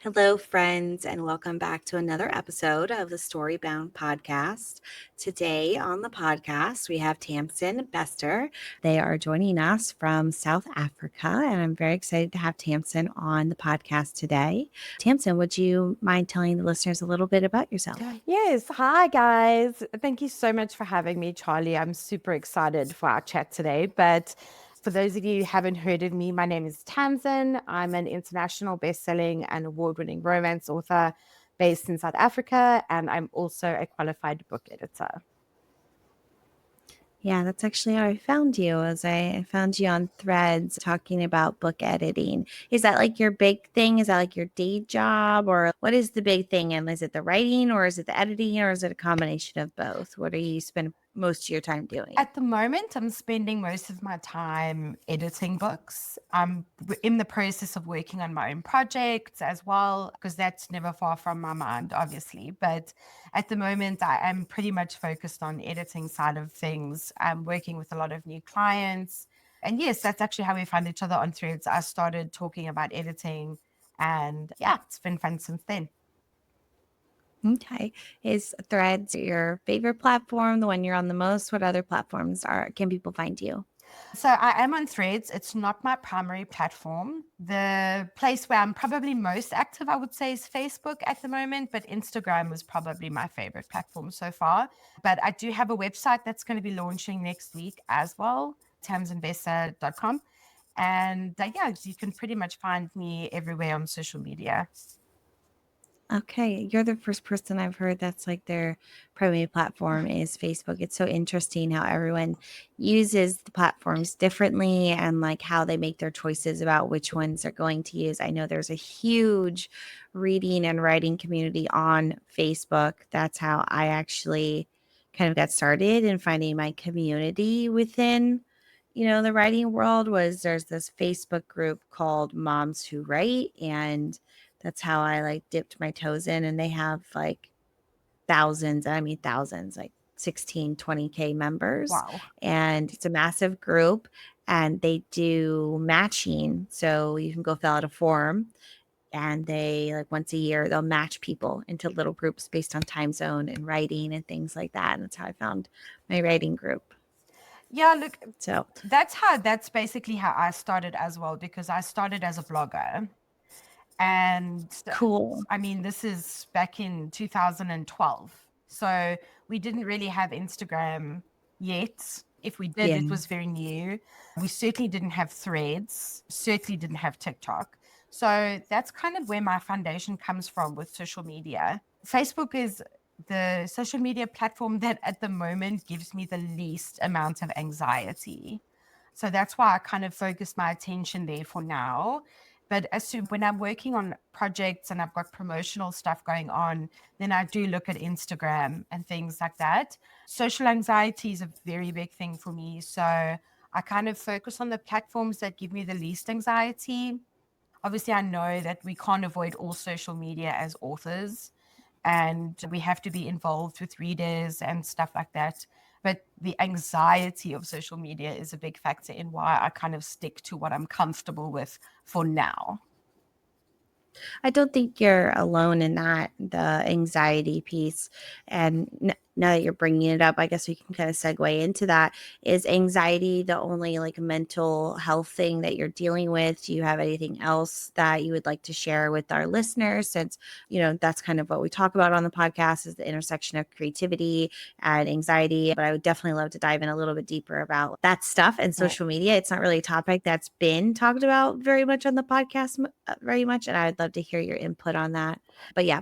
Hello, friends, and welcome back to another episode of the Storybound podcast. Today on the podcast, we have Tamsyn Bester. They are joining us from South Africa, and I'm very excited to have Tamsyn on the podcast today. Tamsyn, would you mind telling the listeners a little bit about yourself? Yes. Hi, guys. Thank you so much for having me, Charlie. I'm super excited for our chat today. But for those of you who haven't heard of me, my name is Tamsyn. I'm an international best-selling and award-winning romance author based in South Africa, and I'm also a qualified book editor. Yeah, that's actually how I found you. As I found you on Threads talking about book editing. Is that like your big thing? Is that like your day job, or what is the big thing? And is it the writing, or is it the editing, or is it a combination of both? What do you spend most of your time doing? At the moment, I'm spending most of my time editing books. I'm in the process of working on my own projects as well, because that's never far from my mind, obviously. But at the moment, I am pretty much focused on editing side of things. I'm working with a lot of new clients. And yes, that's actually how we found each other on Threads. I started talking about editing, and yeah, it's been fun since then. Okay. Is Threads your favorite platform, the one you're on the most? What other platforms can people find you? So I am on Threads. It's not my primary platform. The place where I'm probably most active, I would say, is Facebook at the moment, but Instagram was probably my favorite platform so far. But I do have a website that's going to be launching next week as well, tamsinvestor.com. And yeah, you can pretty much find me everywhere on social media. Okay, you're the first person I've heard that's like their primary platform is Facebook. It's so interesting how everyone uses the platforms differently and like how they make their choices about which ones they're going to use. I know there's a huge reading and writing community on Facebook. That's how I actually kind of got started in finding my community within, the writing world was there's this Facebook group called Moms Who Write, and that's how I like dipped my toes in. And they have like thousands, like 16, 20K members. Wow. And it's a massive group and they do matching. So you can go fill out a form and they like once a year they'll match people into little groups based on time zone and writing and things like that. And that's how I found my writing group. Yeah, look, So that's basically how I started as well, because I started as a blogger. And cool. I mean, this is back in 2012. So we didn't really have Instagram yet. If we did, Yeah. it was very new. We certainly didn't have Threads, certainly didn't have TikTok. So that's kind of where my foundation comes from with social media. Facebook is the social media platform that at the moment gives me the least amount of anxiety. So that's why I kind of focus my attention there for now. But as soon when I'm working on projects and I've got promotional stuff going on, then I do look at Instagram and things like that. Social anxiety is a very big thing for me. So I kind of focus on the platforms that give me the least anxiety. Obviously, I know that we can't avoid all social media as authors, and we have to be involved with readers and stuff like that. But the anxiety of social media is a big factor in why I kind of stick to what I'm comfortable with for now. I don't think you're alone in that, the anxiety piece. And now that you're bringing it up, I guess we can kind of segue into that. Is anxiety the only like mental health thing that you're dealing with? Do you have anything else that you would like to share with our listeners? Since, that's kind of what we talk about on the podcast is the intersection of creativity and anxiety. But I would definitely love to dive in a little bit deeper about that stuff and social media. It's not really a topic that's been talked about very much on the podcast, very much. And I would love to hear your input on that. But yeah,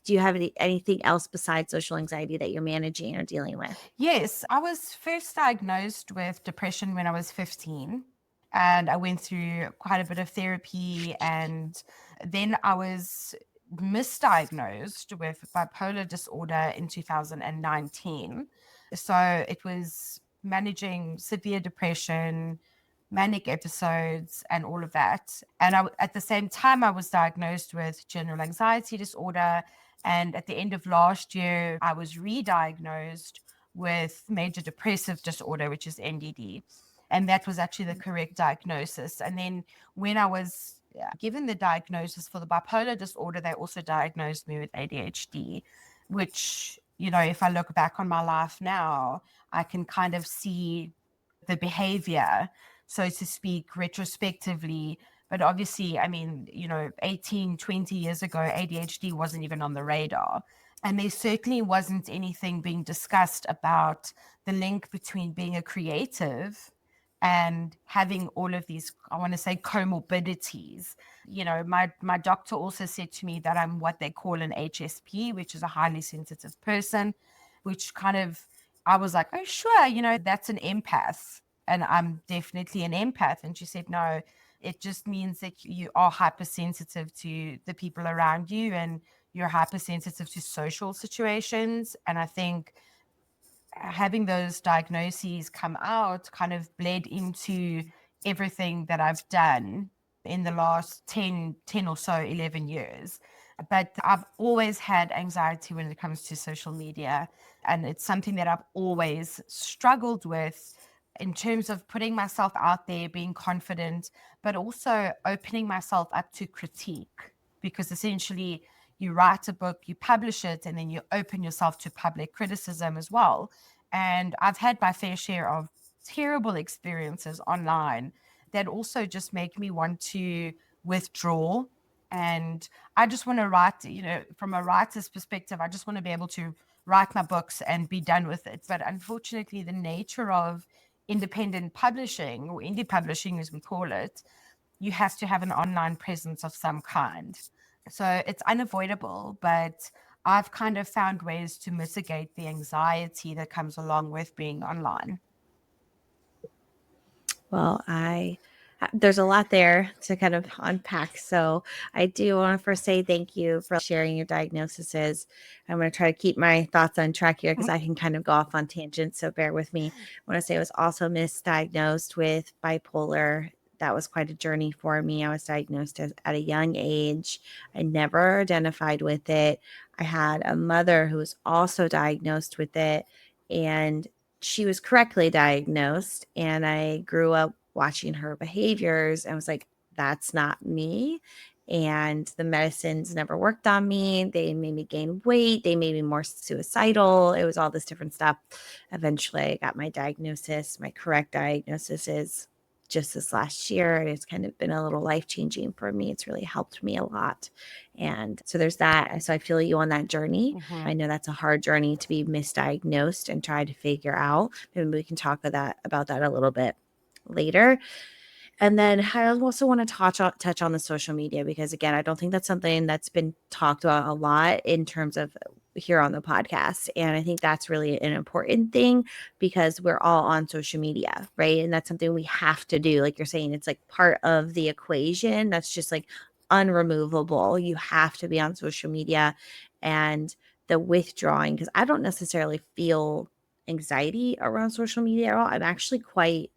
do you have anything else besides social anxiety that you're managing or dealing with? Yes, I was first diagnosed with depression when I was 15. And I went through quite a bit of therapy. And then I was misdiagnosed with bipolar disorder in 2019. So it was managing severe depression, manic episodes, and all of that. And at the same time, I was diagnosed with general anxiety disorder. And at the end of last year, I was re-diagnosed with major depressive disorder, which is MDD. And that was actually the correct diagnosis. And then when I was given the diagnosis for the bipolar disorder, they also diagnosed me with ADHD, which, if I look back on my life now, I can kind of see the behavior, so to speak, retrospectively. But obviously, I mean, 18, 20 years ago, ADHD wasn't even on the radar. And there certainly wasn't anything being discussed about the link between being a creative and having all of these, I want to say, comorbidities. My doctor also said to me that I'm what they call an HSP, which is a highly sensitive person, which kind of, I was like, oh, sure, that's an empath. And I'm definitely an empath. And she said, no, it just means that you are hypersensitive to the people around you, and you're hypersensitive to social situations. And I think having those diagnoses come out kind of bled into everything that I've done in the last 10 or so, 11 years. But I've always had anxiety when it comes to social media. And it's something that I've always struggled with in terms of putting myself out there, being confident, but also opening myself up to critique. Because essentially, you write a book, you publish it, and then you open yourself to public criticism as well. And I've had my fair share of terrible experiences online that also just make me want to withdraw. And I just want to write, from a writer's perspective, I just want to be able to write my books and be done with it. But unfortunately, the nature of independent publishing, or indie publishing as we call it, you have to have an online presence of some kind. So it's unavoidable, but I've kind of found ways to mitigate the anxiety that comes along with being online. Well, there's a lot there to kind of unpack. So I do want to first say thank you for sharing your diagnoses. I'm going to try to keep my thoughts on track here because I can kind of go off on tangents. So bear with me. I want to say I was also misdiagnosed with bipolar. That was quite a journey for me. I was diagnosed at a young age. I never identified with it. I had a mother who was also diagnosed with it, and she was correctly diagnosed, and I grew up watching her behaviors and was like, that's not me. And the medicines never worked on me. They made me gain weight. They made me more suicidal. It was all this different stuff. Eventually, I got my diagnosis. My correct diagnosis is just this last year. And it's kind of been a little life changing for me. It's really helped me a lot. And so there's that. So I feel you on that journey. Mm-hmm. I know that's a hard journey to be misdiagnosed and try to figure out. Maybe we can talk about that a little bit later. And then I also want to touch on the social media, because again, I don't think that's something that's been talked about a lot in terms of here on the podcast. And I think that's really an important thing, because we're all on social media, right? And that's something we have to do. Like you're saying, it's like part of the equation. That's just like unremovable. You have to be on social media. And the withdrawing, because I don't necessarily feel anxiety around social media at all. I'm actually quite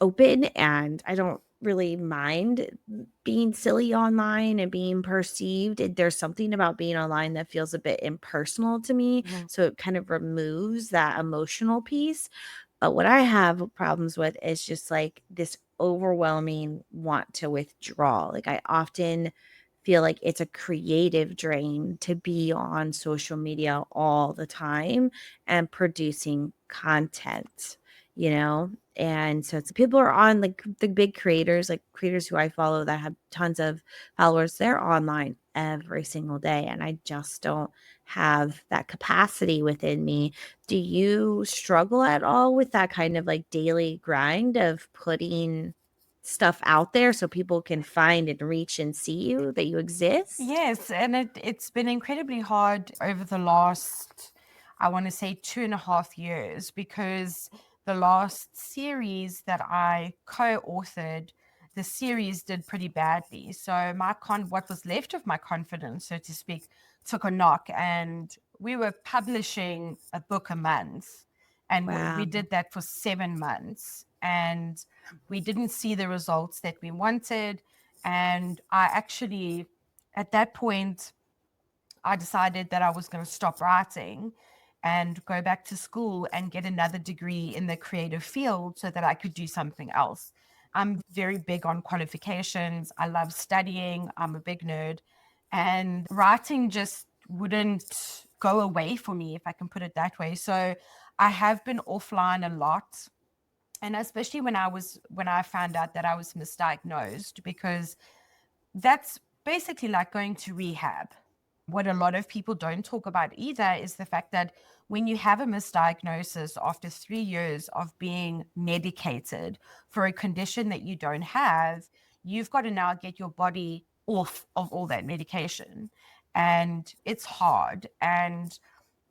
open, and I don't really mind being silly online and being perceived. There's something about being online that feels a bit impersonal to me. Mm-hmm. So it kind of removes that emotional piece. But what I have problems with is just like this overwhelming want to withdraw. Like I often feel like it's a creative drain to be on social media all the time and producing content, you know? And so it's people are on, like the big creators, like creators who I follow that have tons of followers, they're online every single day. And I just don't have that capacity within me. Do you struggle at all with that kind of like daily grind of putting stuff out there so people can find and reach and see you, that you exist? Yes, and it's been incredibly hard over the last, I want to say, 2.5 years, because the last series that I co-authored, the series did pretty badly. So what was left of my confidence, so to speak, took a knock, and we were publishing a book a month, and we Wow. did that for 7 months, and we didn't see the results that we wanted. And I actually, at that point, I decided that I was going to stop writing and go back to school and get another degree in the creative field so that I could do something else. I'm very big on qualifications. I love studying. I'm a big nerd. And writing just wouldn't go away for me, if I can put it that way. So I have been offline a lot. And especially when I found out that I was misdiagnosed, because that's basically like going to rehab. What a lot of people don't talk about either is the fact that when you have a misdiagnosis after 3 years of being medicated for a condition that you don't have, you've got to now get your body off of all that medication. And it's hard. And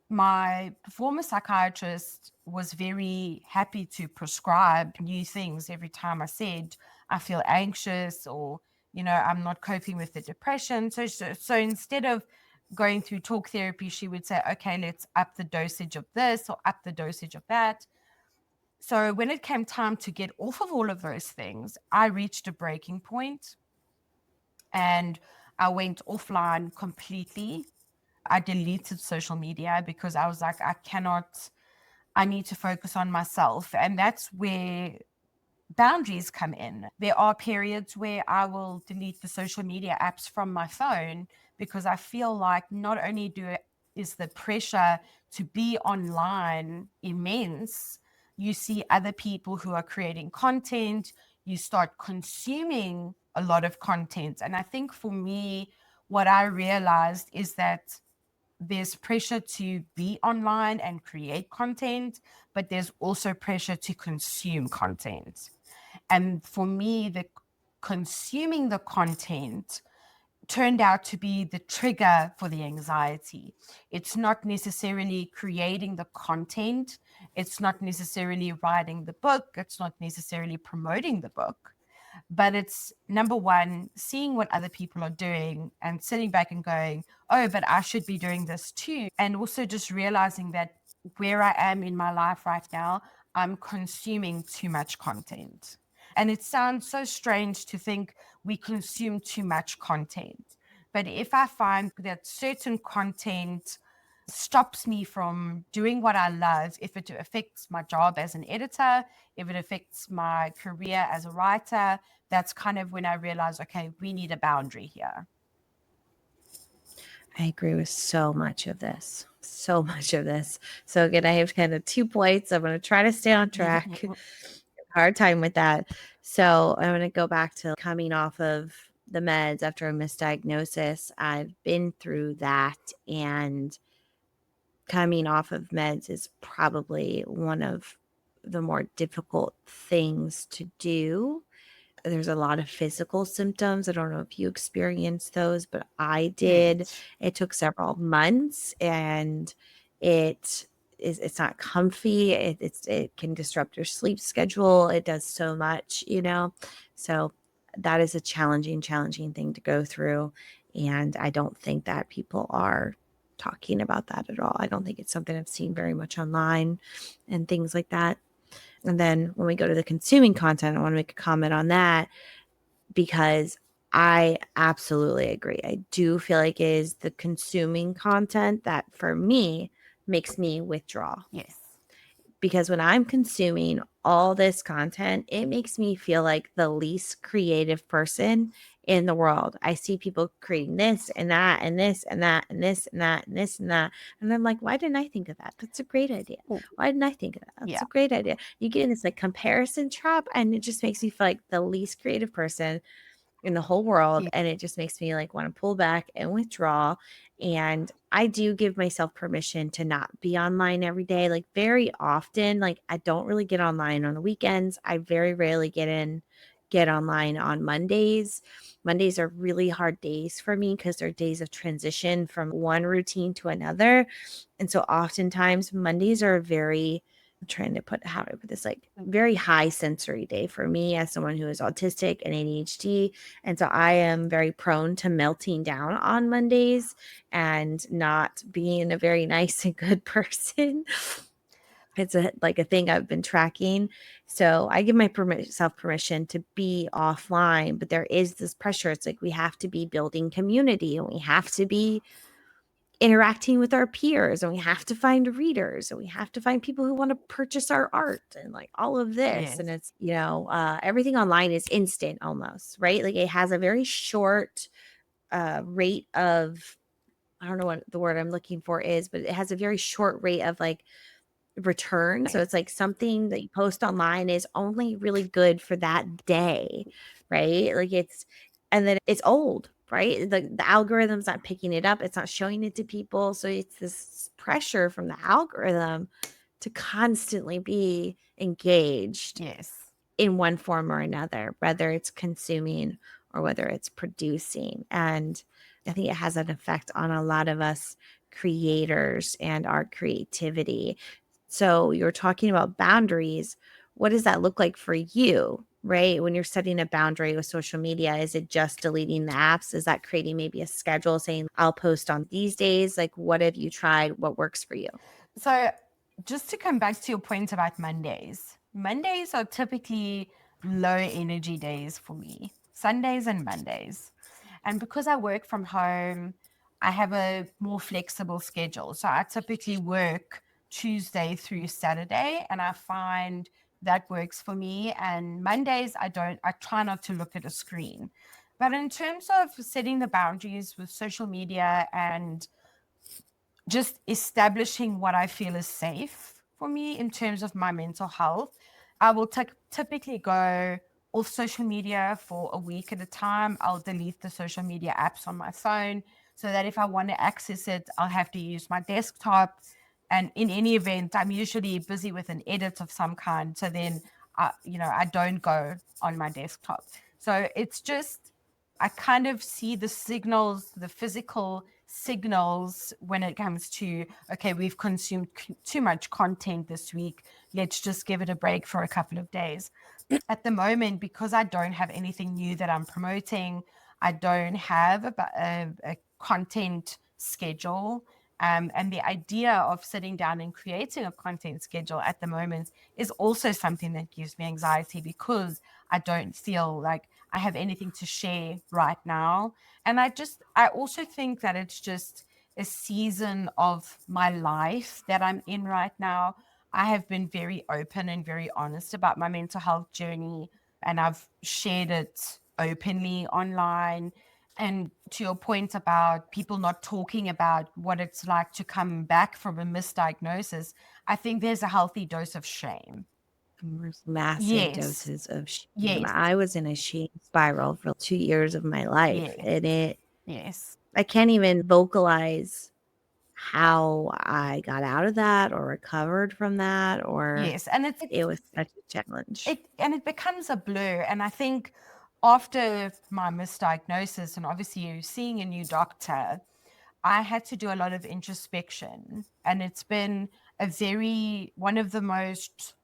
my former psychiatrist was very happy to prescribe new things every time I said I feel anxious, or I'm not coping with the depression. So instead of going through talk therapy, she would say, okay, let's up the dosage of this or up the dosage of that. So when it came time to get off of all of those things, I reached a breaking point and I went offline completely. I deleted social media because I was like, I need to focus on myself. And that's where boundaries come in. There are periods where I will delete the social media apps from my phone because I feel like not only is the pressure to be online immense, you see other people who are creating content, you start consuming a lot of content. And I think for me, what I realized is that there's pressure to be online and create content, but there's also pressure to consume content. And for me, the consuming the content turned out to be the trigger for the anxiety. It's not necessarily creating the content, it's not necessarily writing the book, it's not necessarily promoting the book, but it's number one, seeing what other people are doing and sitting back and going, oh, but I should be doing this too. And also just realizing that where I am in my life right now, I'm consuming too much content. And it sounds so strange to think we consume too much content. But if I find that certain content stops me from doing what I love, if it affects my job as an editor, if it affects my career as a writer, that's kind of when I realize, okay, we need a boundary here. I agree with so much of this. So much of this. So again, I have kind of 2 points. I'm gonna try to stay on track. Hard time with that. So I'm gonna go back to coming off of the meds after a misdiagnosis. I've been through that, and coming off of meds is probably one of the more difficult things to do. There's a lot of physical symptoms. I don't know if you experienced those, but I did. Yes. It took several months, and it's not comfy. It can disrupt your sleep schedule. It does so much, you know. So that is a challenging thing to go through, and I don't think that people are talking about that at all. I don't think it's something I've seen very much online and things like that. And then when we go to the consuming content, I want to make a comment on that because I absolutely agree. I do feel like it is the consuming content that for me makes me withdraw, Yes. because when I'm consuming all this content, it makes me feel like the least creative person in the world. I see people creating this and that and this and that and this and that and this and that. And I'm like, why didn't I think of that? That's a great idea. Oh, Why didn't I think of that? That's yeah. a great idea. You get in this like comparison trap, and it just makes me feel like the least creative person in the whole world, Yeah. and it just makes me like want to pull back and withdraw. And I do give myself permission to not be online every day. Like very often, like I don't really get online on the weekends. I very rarely get online on Mondays. Mondays are really hard days for me because they're days of transition from one routine to another. And so oftentimes Mondays are very, I'm trying to put how do I put this, like very high sensory day for me as someone who is autistic and ADHD. And so I am very prone to melting down on Mondays and not being a very nice and good person. It's a thing I've been tracking. So I give myself permission to be offline, but there is this pressure. It's like we have to be building community and we have to be interacting with our peers, and we have to find readers, and we have to find people who want to purchase our art, and like all of this. And Yes. it's, everything online is instant almost, right? Like it has a very short rate of, I don't know what the word I'm looking for is, but it has a very short rate of like return. So Yes. it's like something that you post online is only really good for that day, right? Like and then it's old, right? The algorithm's not picking it up, it's not showing it to people. So it's this pressure from the algorithm to constantly be engaged Yes. in one form or another, whether it's consuming or whether it's producing. And I think it has an effect on a lot of us creators and our creativity. So you're talking about boundaries. What does that look like for you, right? When you're setting a boundary with social media, is it just deleting the apps? Is that creating maybe a schedule saying, I'll post on these days? Like, what have you tried? What works for you? So, just to come back to your point about Mondays, Mondays are typically low energy days for me, Sundays and Mondays. And because I work from home, I have a more flexible schedule. So, I typically work Tuesday through Saturday, and I find that works for me. And Mondays, I try not to look at a screen. But in terms of setting the boundaries with social media and just establishing what I feel is safe for me in terms of my mental health. I will typically go off social media for a week at a time. I'll delete the social media apps on my phone so that if I want to access it, I'll have to use my desktop. And in any event, I'm usually busy with an edit of some kind. So then, I don't go on my desktop. So it's just, I kind of see the signals, the physical signals when it comes to, okay, we've consumed too much content this week. Let's just give it a break for a couple of days. At the moment, because I don't have anything new that I'm promoting, I don't have a content schedule. And the idea of sitting down and creating a content schedule at the moment is also something that gives me anxiety because I don't feel like I have anything to share right now. And I also think that it's just a season of my life that I'm in right now. I have been very open and very honest about my mental health journey, and I've shared it openly online. And to your point about people not talking about what it's like to come back from a misdiagnosis, I think there's a healthy dose of shame. There's massive Yes, doses of shame. yes, I was in a shame spiral for 2 years of my life, yes, and yes, I can't even vocalize how I got out of that or recovered from that, or yes. And it was such a challenge. it becomes a blur. And I think after my misdiagnosis and obviously you seeing a new doctor, I had to do a lot of introspection, and it's been one of the most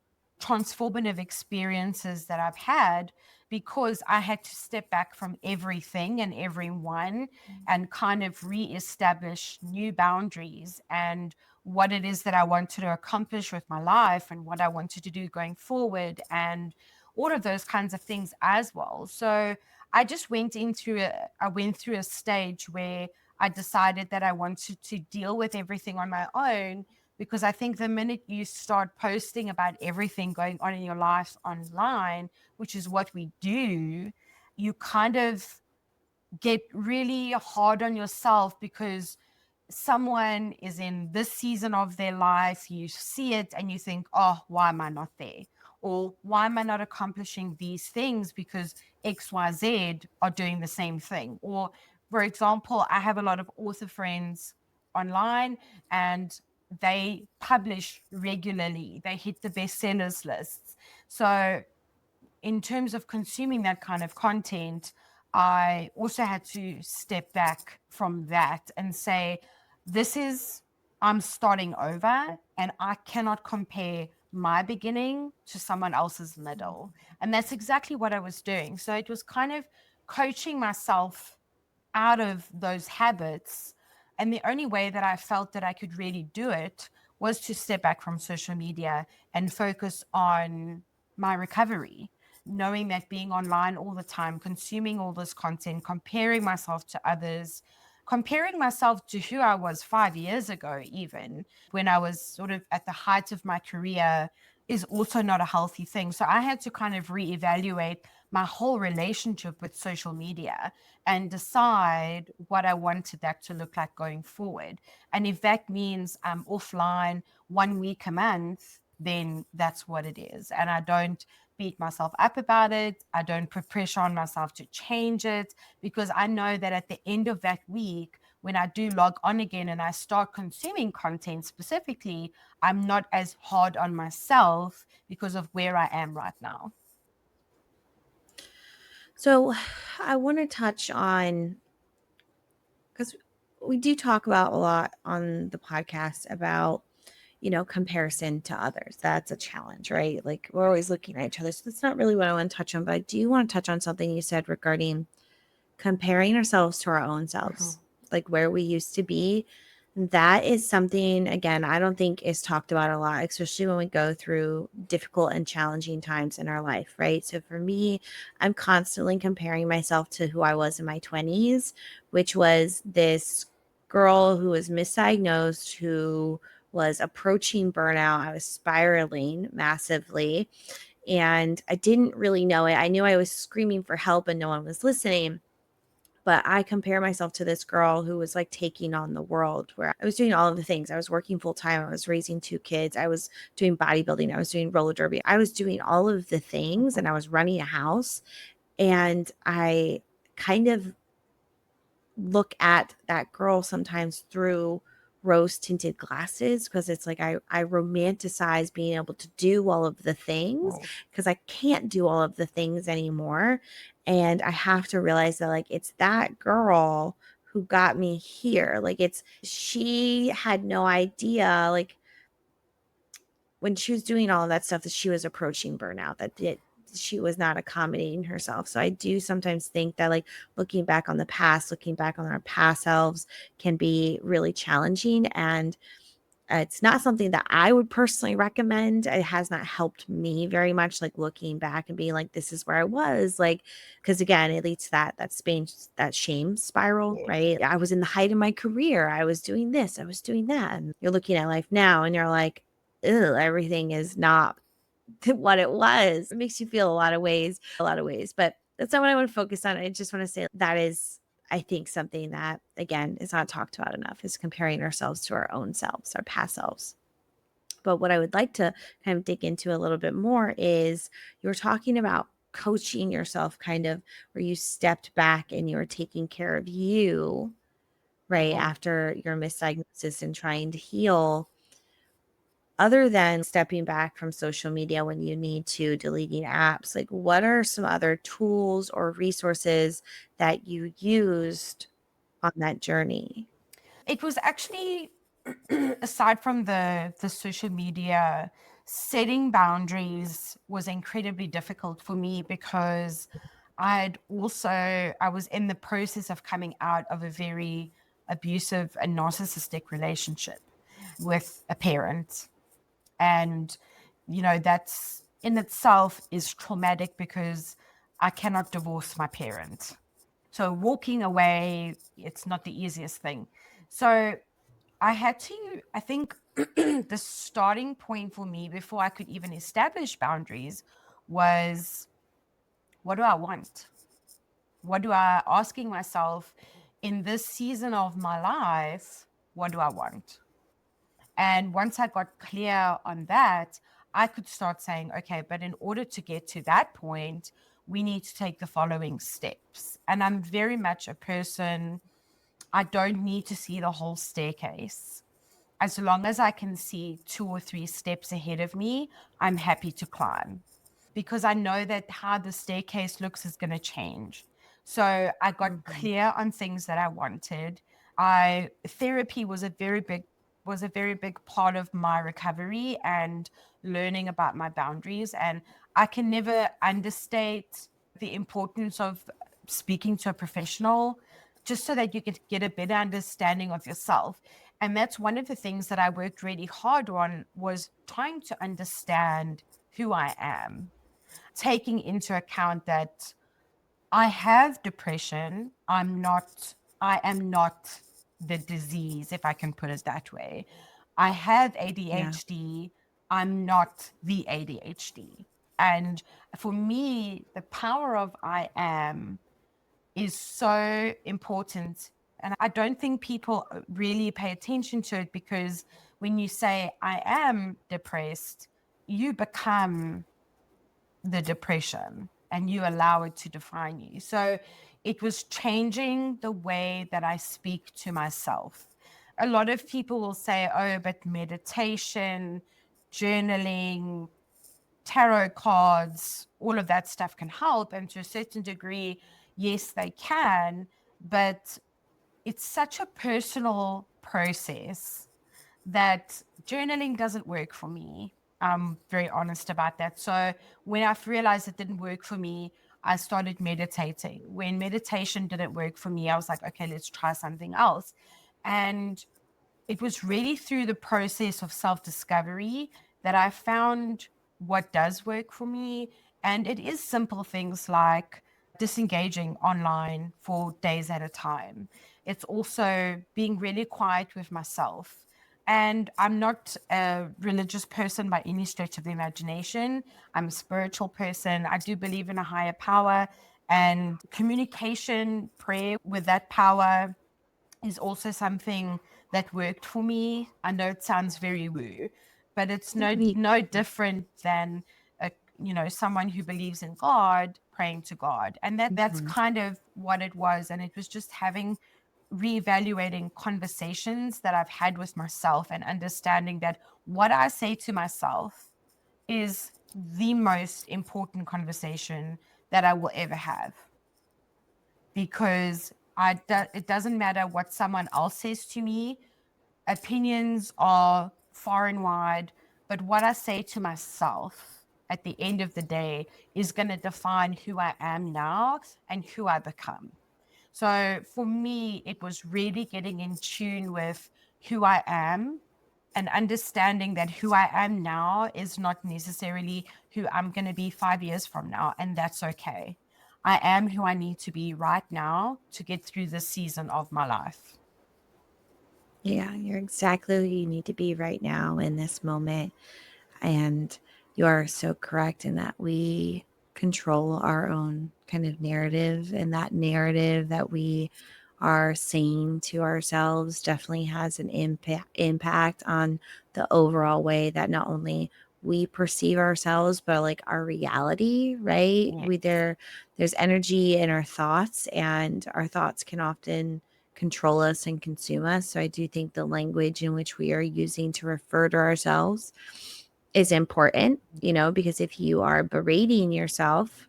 transformative experiences that I've had because I had to step back from everything and everyone and kind of re-establish new boundaries and what it is that I wanted to accomplish with my life and what I wanted to do going forward and all of those kinds of things as well. So I went through a stage where I decided that I wanted to deal with everything on my own because I think the minute you start posting about everything going on in your life online, which is what we do, you kind of get really hard on yourself because someone is in this season of their life, you see it and you think, oh, why am I not there? Or why am I not accomplishing these things because XYZ are doing the same thing? Or, for example, I have a lot of author friends online and they publish regularly, they hit the bestsellers lists. So in terms of consuming that kind of content, I also had to step back from that and say, this is, I'm starting over and I cannot compare my beginning to someone else's middle. And that's exactly what I was doing. So it was kind of coaching myself out of those habits. And the only way that I felt that I could really do it was to step back from social media and focus on my recovery, knowing that being online all the time, consuming all this content, comparing myself to others, comparing myself to who I was 5 years ago, even when I was sort of at the height of my career, is also not a healthy thing. So I had to kind of reevaluate my whole relationship with social media and decide what I wanted that to look like going forward. And if that means I'm offline 1 week a month, then that's what it is. And I don't beat myself up about it. I don't put pressure on myself to change it, because I know that at the end of that week, when I do log on again and I start consuming content specifically, I'm not as hard on myself because of where I am right now. So I want to touch on, because we do talk about a lot on the podcast about, comparison to others. That's a challenge, right? Like we're always looking at each other. So that's not really what I want to touch on, but I do want to touch on something you said regarding comparing ourselves to our own Mhm. selves, like where we used to be. That is something, again, I don't think is talked about a lot, especially when we go through difficult and challenging times in our life, right? So for me, I'm constantly comparing myself to who I was in my 20s, which was this girl who was misdiagnosed, who was approaching burnout. I was spiraling massively, and I didn't really know it. I knew I was screaming for help and no one was listening, but I compare myself to this girl who was like taking on the world, where I was doing all of the things. I was working full time. I was raising two kids. I was doing bodybuilding. I was doing roller derby. I was doing all of the things, and I was running a house. And I kind of look at that girl sometimes through rose tinted glasses, because it's like I romanticize being able to do all of the things, Oh. because I can't do all of the things anymore. And I have to realize that, like, it's that girl who got me here. Like, she had no idea, like, when she was doing all of that stuff, that she was approaching burnout, she was not accommodating herself. So I do sometimes think that, like, looking back on our past selves can be really challenging. And it's not something that I would personally recommend. It has not helped me very much, like looking back and being like, this is where I was, like, because again, it leads to that shame spiral, Yeah. right? I was in the height of my career. I was doing this, I was doing that. And you're looking at life now and you're like, ew, everything is not what it was. It makes you feel a lot of ways, but that's not what I want to focus on. I just want to say that is, I think, something that, again, is not talked about enough, is comparing ourselves to our own selves, our past selves. But what I would like to kind of dig into a little bit more is, you were talking about coaching yourself, kind of where you stepped back and you were taking care of you, right, Mhm. after your misdiagnosis and trying to heal. Other than stepping back from social media when you need to, deleting apps, like, what are some other tools or resources that you used on that journey? It was actually, aside from the social media, setting boundaries was incredibly difficult for me, because I was in the process of coming out of a very abusive and narcissistic relationship with a parent. And that's in itself is traumatic, because I cannot divorce my parent. So walking away, it's not the easiest thing. So I think the starting point for me before I could even establish boundaries was, what do I want? What do I asking myself in this season of my life? What do I want? And once I got clear on that, I could start saying, okay, but in order to get to that point, we need to take the following steps. And I'm very much a person, I don't need to see the whole staircase. As long as I can see 2 or 3 steps ahead of me, I'm happy to climb, because I know that how the staircase looks is going to change. So I got Mhm. clear on things that I wanted. I Therapy was a very big part of my recovery and learning about my boundaries. And I can never understate the importance of speaking to a professional, just so that you can get a better understanding of yourself. And that's one of the things that I worked really hard on, was trying to understand who I am, taking into account that I have depression. I'm not I am not the disease, if I can put it that way. I have Yeah. ADHD. I'm not the ADHD. And for me, the power of I am is so important. And I don't think people really pay attention to it, because when you say, I am depressed, you become the depression and you allow it to define you. So it was changing the way that I speak to myself. A lot of people will say, oh, but meditation, journaling, tarot cards, all of that stuff can help. And to a certain degree, yes, they can. But it's such a personal process that journaling doesn't work for me. I'm very honest about that. So when I've realized it didn't work for me, I started meditating. When meditation didn't work for me, I was like, okay, let's try something else. And it was really through the process of self discovery that I found what does work for me. And it is simple things like disengaging online for days at a time. It's also being really quiet with myself. And I'm not a religious person by any stretch of the imagination. I'm a spiritual person. I do believe in a higher power, and communication, prayer with that power is also something that worked for me. I know it sounds very woo, but it's no different than a someone who believes in God praying to God. And that's Mhm. kind of what it was. And it was just having reevaluating conversations that I've had with myself and understanding that what I say to myself is the most important conversation that I will ever have, because it doesn't matter what someone else says to me. Opinions are far and wide, but what I say to myself at the end of the day is going to define who I am now and who I become. So for me, it was really getting in tune with who I am and understanding that who I am now is not necessarily who I'm going to be 5 years from now. And that's okay. I am who I need to be right now to get through this season of my life. Yeah, you're exactly who you need to be right now in this moment. And you are so correct in that we control our own kind of narrative, and that narrative that we are saying to ourselves definitely has an impact on the overall way that not only we perceive ourselves but like our reality, right? Yeah. There's energy in our thoughts, and our thoughts can often control us and consume us. So I do think the language in which we are using to refer to ourselves is important, because if you are berating yourself,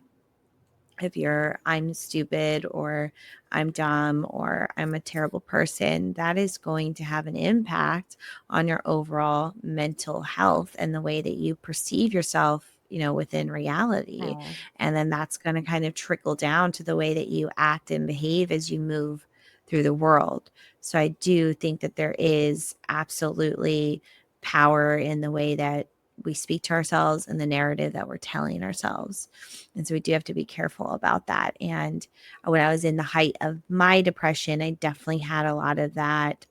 if you're, I'm stupid, or I'm dumb, or I'm a terrible person, that is going to have an impact on your overall mental health and the way that you perceive yourself, within reality. Mm. And then that's going to kind of trickle down to the way that you act and behave as you move through the world. So I do think that there is absolutely power in the way that we speak to ourselves and the narrative that we're telling ourselves. And so we do have to be careful about that. And when I was in the height of my depression, I definitely had a lot of that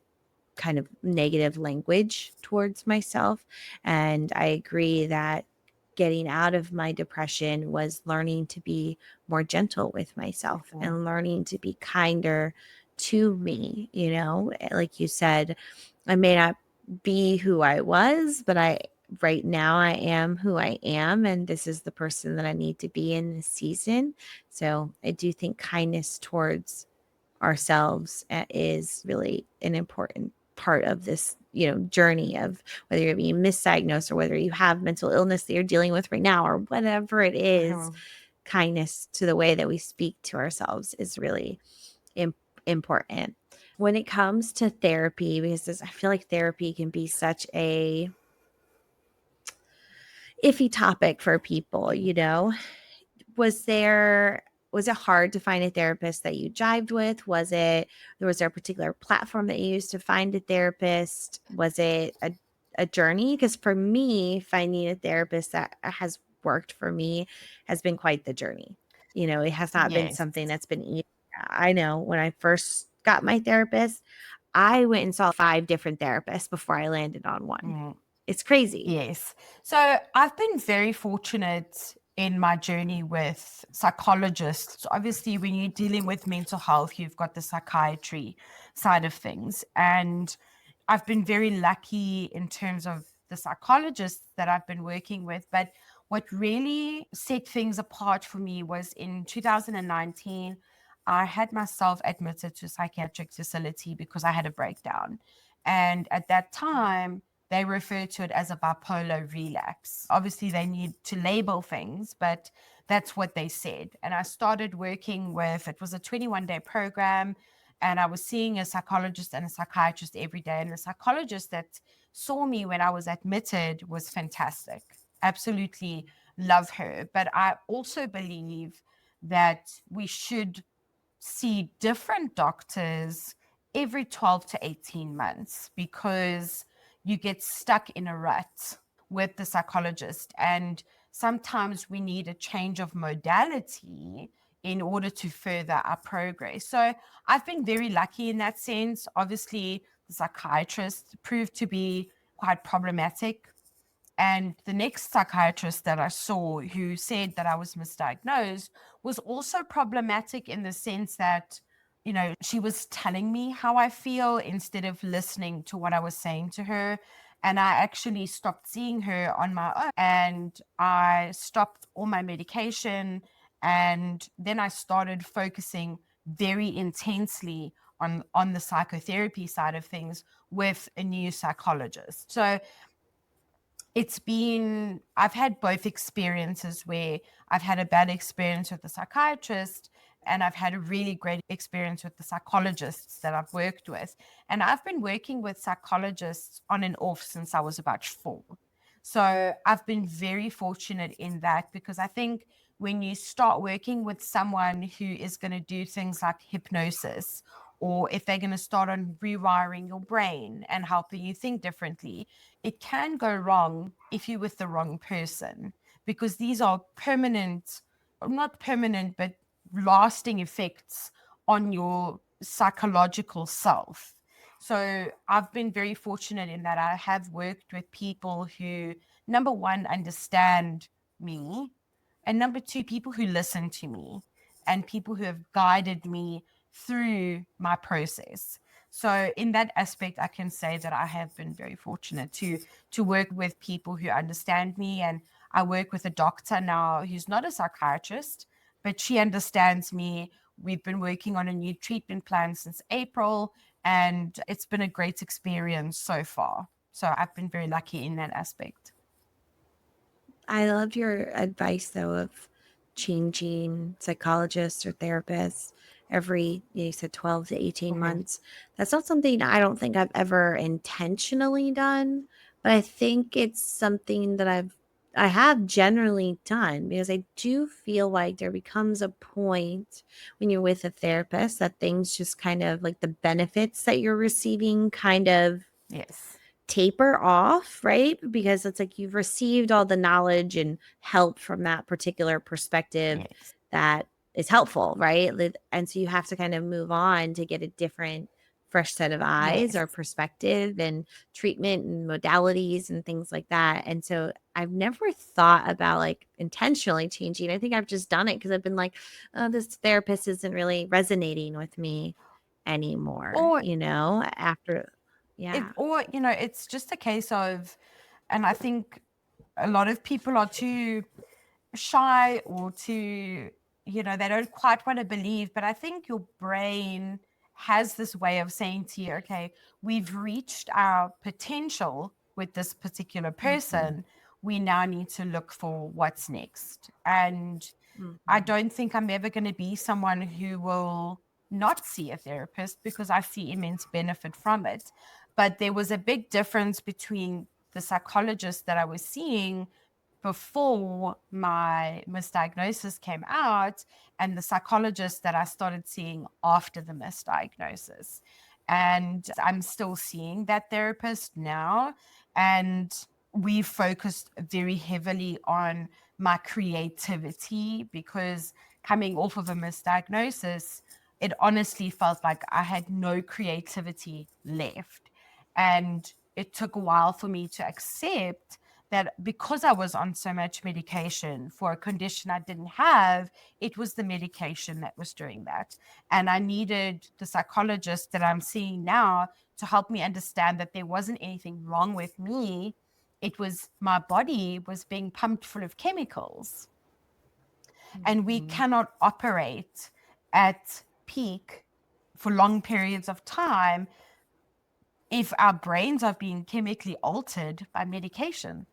kind of negative language towards myself. And I agree that getting out of my depression was learning to be more gentle with myself Mhm. and learning to be kinder to me. Like you said, I may not be who I was, but right now I am who I am, and this is the person that I need to be in this season. So I do think kindness towards ourselves is really an important part of this, journey of whether you're being misdiagnosed or whether you have mental illness that you're dealing with right now or whatever it is. Mhm. Kindness to the way that we speak to ourselves is really im- important when it comes to therapy, because I feel like therapy can be such a iffy topic for people. Was there was it hard to find a therapist that you jived with? Was there a particular platform that you used to find a therapist? Was it a journey? Because for me, finding a therapist that has worked for me has been quite the journey. It has not been Yes. something that's been easy. I know when I first got my therapist, I went and saw 5 different therapists before I landed on one. Mm. It's crazy. Yes. So I've been very fortunate in my journey with psychologists. Obviously, when you're dealing with mental health, you've got the psychiatry side of things. And I've been very lucky in terms of the psychologists that I've been working with. But what really set things apart for me was in 2019, I had myself admitted to a psychiatric facility because I had a breakdown. And at that time, they refer to it as a bipolar relapse. Obviously, they need to label things, but that's what they said. And I started working with, it was a 21-day program, and I was seeing a psychologist and a psychiatrist every day. And the psychologist that saw me when I was admitted was fantastic. Absolutely love her. But I also believe that we should see different doctors every 12 to 18 months because you get stuck in a rut with the psychologist. And sometimes we need a change of modality in order to further our progress. So I've been very lucky in that sense. Obviously, the psychiatrist proved to be quite problematic. And the next psychiatrist that I saw who said that I was misdiagnosed was also problematic in the sense that, she was telling me how I feel instead of listening to what I was saying to her. And I actually stopped seeing her on my own and I stopped all my medication. And then I started focusing very intensely on the psychotherapy side of things with a new psychologist. So I've had both experiences where I've had a bad experience with the psychiatrist and I've had a really great experience with the psychologists that I've worked with. And I've been working with psychologists on and off since I was about 4. So I've been very fortunate in that because I think when you start working with someone who is going to do things like hypnosis, or if they're going to start on rewiring your brain and helping you think differently, it can go wrong if you're with the wrong person because these are permanent, not permanent, but lasting effects on your psychological self. So I've been very fortunate in that I have worked with people who, number one, understand me, and number two, people who listen to me and people who have guided me through my process. So in that aspect, I can say that I have been very fortunate to work with people who understand me. And I work with a doctor now who's not a psychiatrist, but she understands me. We've been working on a new treatment plan since April, and it's been a great experience so far. So I've been very lucky in that aspect. I loved your advice though of changing psychologists or therapists every, you said 12 to 18 Mm-hmm. months. That's not something I don't think I've ever intentionally done, but I think it's something that I have generally done because I do feel like there becomes a point when you're with a therapist that things just kind of like the benefits that you're receiving kind of Yes. taper off, right? Because it's like you've received all the knowledge and help from that particular perspective Yes. that is helpful, right? And so you have to kind of move on to get a different, fresh set of eyes Yes. or perspective and treatment and modalities and things like that. And so I've never thought about like intentionally changing. I think I've just done it because I've been like, oh, this therapist isn't really resonating with me anymore, Or after, yeah. it's just a case of, and I think a lot of people are too shy or too, they don't quite want to believe, but I think your brain has this way of saying to you, okay, we've reached our potential with this particular Mhm. person. We now need to look for what's next. And I Mhm. don't think I'm ever going to be someone who will not see a therapist because I see immense benefit from it. But there was a big difference between the psychologist that I was seeing before my misdiagnosis came out and the psychologist that I started seeing after the misdiagnosis. And I'm still seeing that therapist now. And we focused very heavily on my creativity because coming off of a misdiagnosis, it honestly felt like I had no creativity left. And it took a while for me to accept that because I was on so much medication for a condition I didn't have, it was the medication that was doing that. And I needed the psychologist that I'm seeing now to help me understand that there wasn't anything wrong with me. It was my body was being pumped full of chemicals. And we Mhm. cannot operate at peak for long periods of time if our brains are being chemically altered by medication.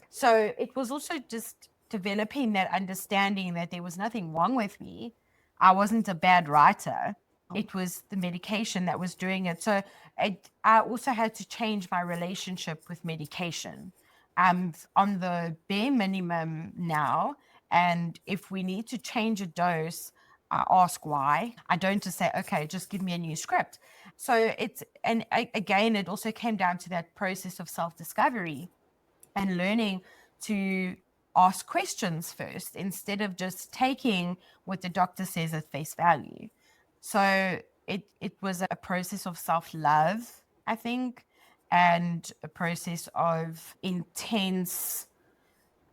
So it was also just developing that understanding that there was nothing wrong with me. I wasn't a bad writer. It was the medication that was doing it. So I also had to change my relationship with medication. I'm on the bare minimum now. And if we need to change a dose, I ask why. I don't just say, okay, just give me a new script. So again, it also came down to that process of self discovery and learning to ask questions first instead of just taking what the doctor says at face value. So it was a process of self-love, I think, and a process of intense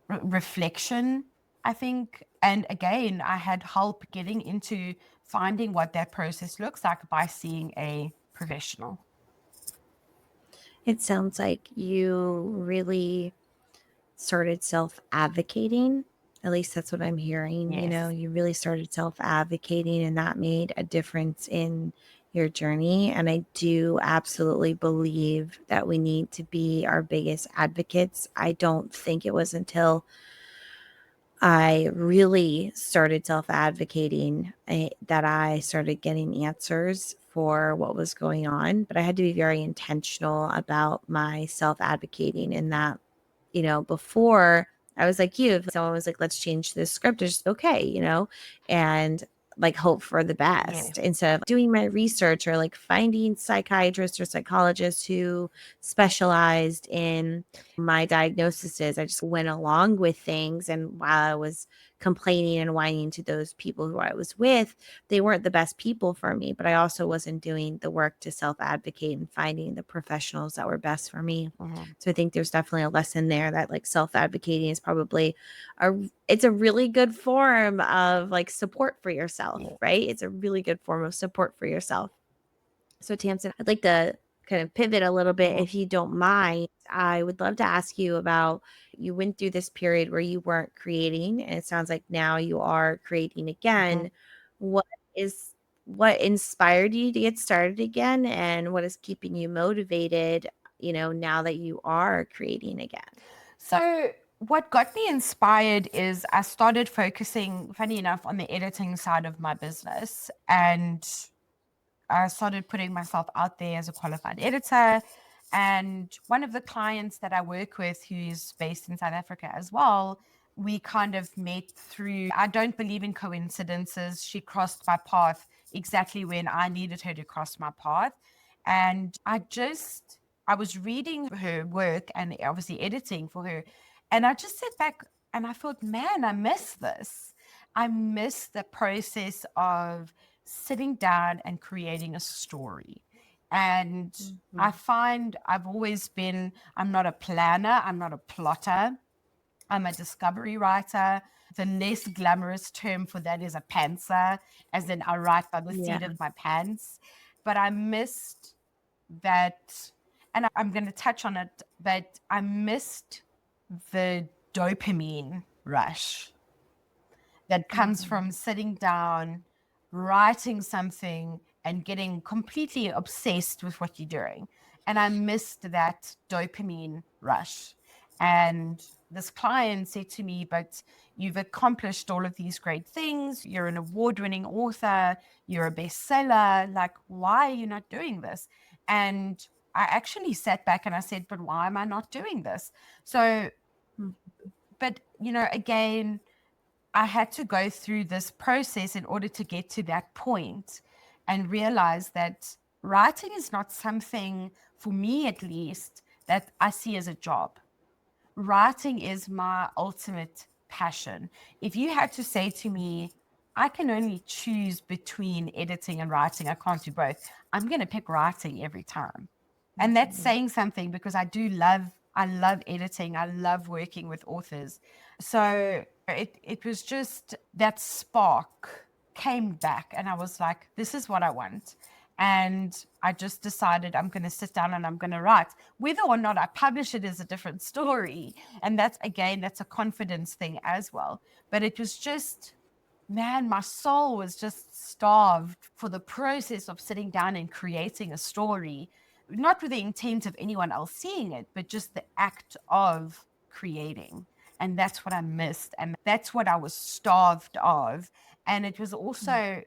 reflection, I think. And again, I had help getting into finding what that process looks like by seeing a professional. It sounds like you really started self advocating. At least that's what I'm hearing. You know, Yes. you really started self advocating, and that made a difference in your journey. And I do absolutely believe that we need to be our biggest advocates. I don't think it was until I really started self advocating that I started getting answers for what was going on. But I had to be very intentional about my self advocating in that, you know, before I was like you, if someone was like, let's change this script, it's just okay, you know, and like hope for the Yes. best instead of doing my research or like finding psychiatrists or psychologists who specialized in my diagnosis. I just went along with things. And while I was complaining and whining to those people who I was with, they weren't the best people for me, but I also wasn't doing the work to self advocate and finding the professionals that were best for me. Mhm. So I think there's definitely a lesson there that like self-advocating is probably it's a really good form of like support for yourself, Yeah. right? It's a really good form of support for yourself. So Tamsin, I'd like to kind of pivot a little bit Mhm. if you don't mind. I would love to ask you about you went through this period where you weren't creating, and it sounds like now you are creating Mhm. again. What is what inspired you to get started again, and what is keeping you motivated, you know, now that you are creating again? So, what got me inspired is I started focusing, funny enough, on the editing side of my business. And I started putting myself out there as a qualified editor. And one of the clients that I work with, who is based in South Africa as well, we kind of met through, I don't believe in coincidences. She crossed my path exactly when I needed her to cross my path. And I was reading her work and obviously editing for her. And I just sat back and I thought, man, I miss this. I miss the process of sitting down and creating a story. And I Mhm. find I'm not a planner, I'm not a plotter, I'm a discovery writer. The less glamorous term for that is a pantser, as in I write by the Yeah. seat of my pants. But I missed that, and I'm going to touch on it, but I missed the dopamine rush that comes Mhm. from sitting down, writing something, and getting completely obsessed with what you're doing. And I missed that dopamine rush. And this client said to me, but you've accomplished all of these great things. You're an award winning author. You're a bestseller. Like, why are you not doing this? And I actually sat back and I said, but why am I not doing this? So, Mhm. but, again, I had to go through this process in order to get to that point and realize that writing is not something, for me at least, that I see as a job. Writing is my ultimate passion. If you had to say to me, I can only choose between editing and writing. I can't do both. I'm going to pick writing every time. And that's saying something because I love editing. I love working with authors. So it was just that spark came back and I was like, this is what I want. And I just decided I'm going to sit down and I'm going to write. Whether or not I publish it is a different story. And that's a confidence thing as well. But it was just, man, my soul was just starved for the process of sitting down and creating a story, not with the intent of anyone else seeing it, but just the act of creating. And that's what I missed. And that's what I was starved of. And it was also,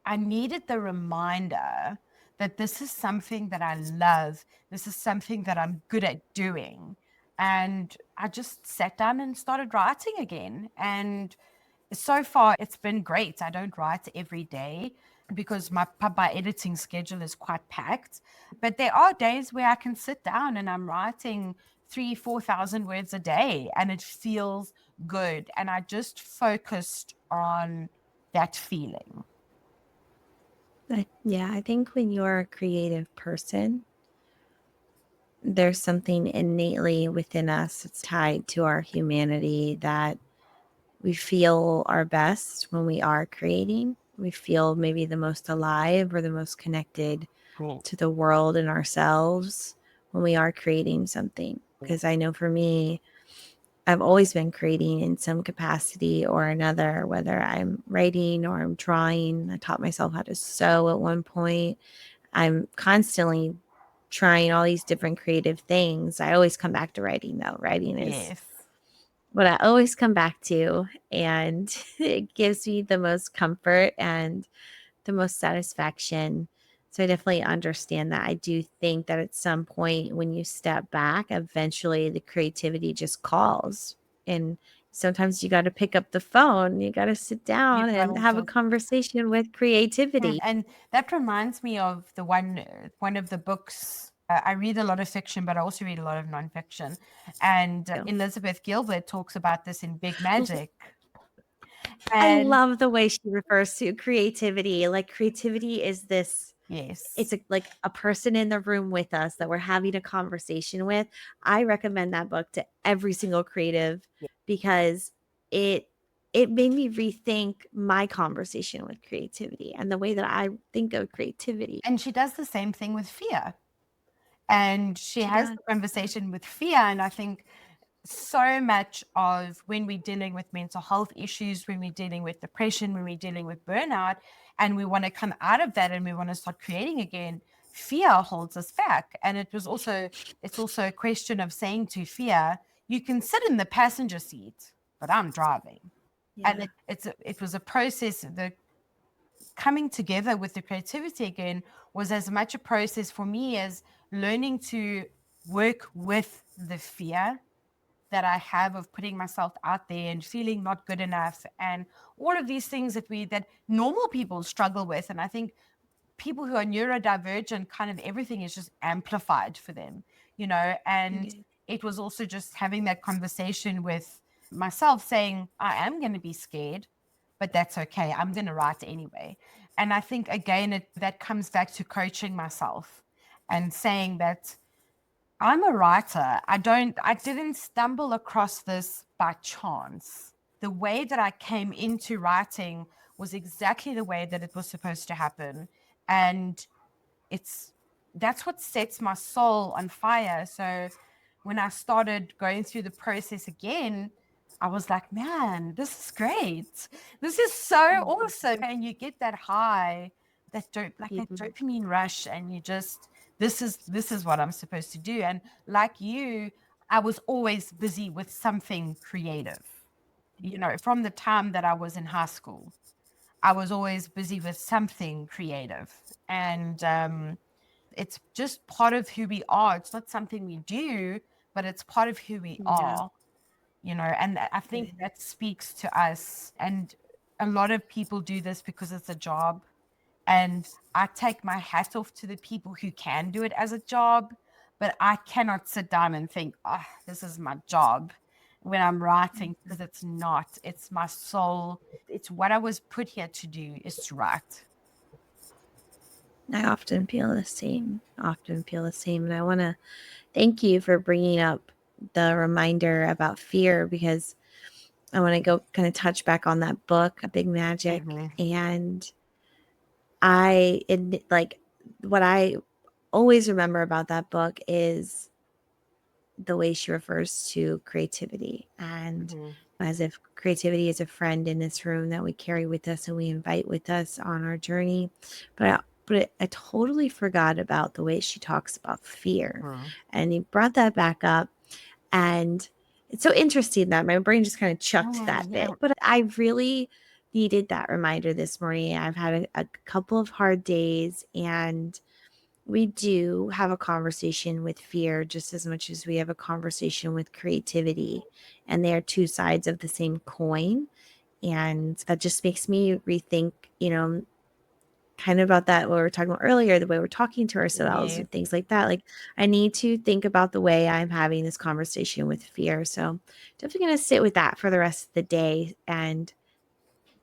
I needed the reminder that this is something that I love. This is something that I'm good at doing. And I just sat down and started writing again. And so far, it's been great. I don't write every day because my editing schedule is quite packed. But there are days where I can sit down and I'm writing 3,000-4,000 words a day and it feels good. And I just focused on that feeling. Yeah, I think when you're a creative person, there's something innately within us that's tied to our humanity that we feel our best when we are creating. We feel maybe the most alive or the most connected Cool. to the world and ourselves when we are creating something. Because I know for me, I've always been creating in some capacity or another, whether I'm writing or I'm drawing. I taught myself how to sew at one point. I'm constantly trying all these different creative things. I always come back to writing, though. Writing is Yes. what I always come back to, and it gives me the most comfort and the most satisfaction. So I definitely understand that. I do think that at some point when you step back, eventually the creativity just calls. And sometimes you got to pick up the phone, you got to sit You down got and have a also, conversation with creativity. and that reminds me of the one of the books. I read a lot of fiction, but I also read a lot of nonfiction. And Elizabeth Gilbert talks about this in Big Magic. I And love the way she refers to creativity. Like creativity is this, yes, it's like a person in the room with us that we're having a conversation with. I recommend that book to every single creative because it it made me rethink my conversation with creativity and the way that I think of creativity. and she does the same thing with fear. And she She has does. the conversation with fear. And I think so much of when we're dealing with mental health issues, when we're dealing with depression, when we're dealing with burnout, and we want to come out of that and we want to start creating again, fear holds us back. And it's also a question of saying to fear, you can sit in the passenger seat, but I'm driving. And Yeah. it was a process. The coming together with the creativity again was as much a process for me as learning to work with the fear that I have of putting myself out there and feeling not good enough and all of these things that normal people struggle with. And I think people who are neurodivergent, kind of everything is just amplified for them, and Okay. it was also just having that conversation with myself saying, I am going to be scared, but that's okay. I'm going to write anyway. And I think again, that comes back to coaching myself and saying that I'm a writer. I didn't stumble across this by chance. The way that I came into writing was exactly the way that it was supposed to happen. And it's that's what sets my soul on fire. So when I started going through the process again, I was like, man, this is great. This is so awesome. And you get that high, that Mhm. dopamine rush, and you just this is what I'm supposed to do. And like you, I was always busy with something creative. From the time that I was in high school, I was always busy with something creative. And it's just part of who we are. It's not something we do, but it's part of who we Yeah. are, and I think that speaks to us. And a lot of people do this because it's a job. And I take my hat off to the people who can do it as a job, but I cannot sit down and think, oh, this is my job. when I'm writing, because it's not. It's my soul. It's what I was put here to do, is to write. I often feel the same. Often feel the same. And I want to thank you for bringing up the reminder about fear, because I want to go kind of touch back on that book, Big Magic. Mm-hmm. And like what I always remember about that book is the way she refers to creativity, and Mm-hmm. as if creativity is a friend in this room that we carry with us and we invite with us on our journey. But I totally forgot about the way she talks about fear. Mm-hmm. And you brought that back up. And it's so interesting that my brain just kind of chucked Oh, that yeah. bit. But I really needed that reminder this morning. I've had a couple of hard days, and we do have a conversation with fear just as much as we have a conversation with creativity. And they are two sides of the same coin. And that just makes me rethink, kind of about that what we were talking about earlier, the way we're talking to ourselves Yeah. and things like that. Like, I need to think about the way I'm having this conversation with fear. So definitely going to sit with that for the rest of the day and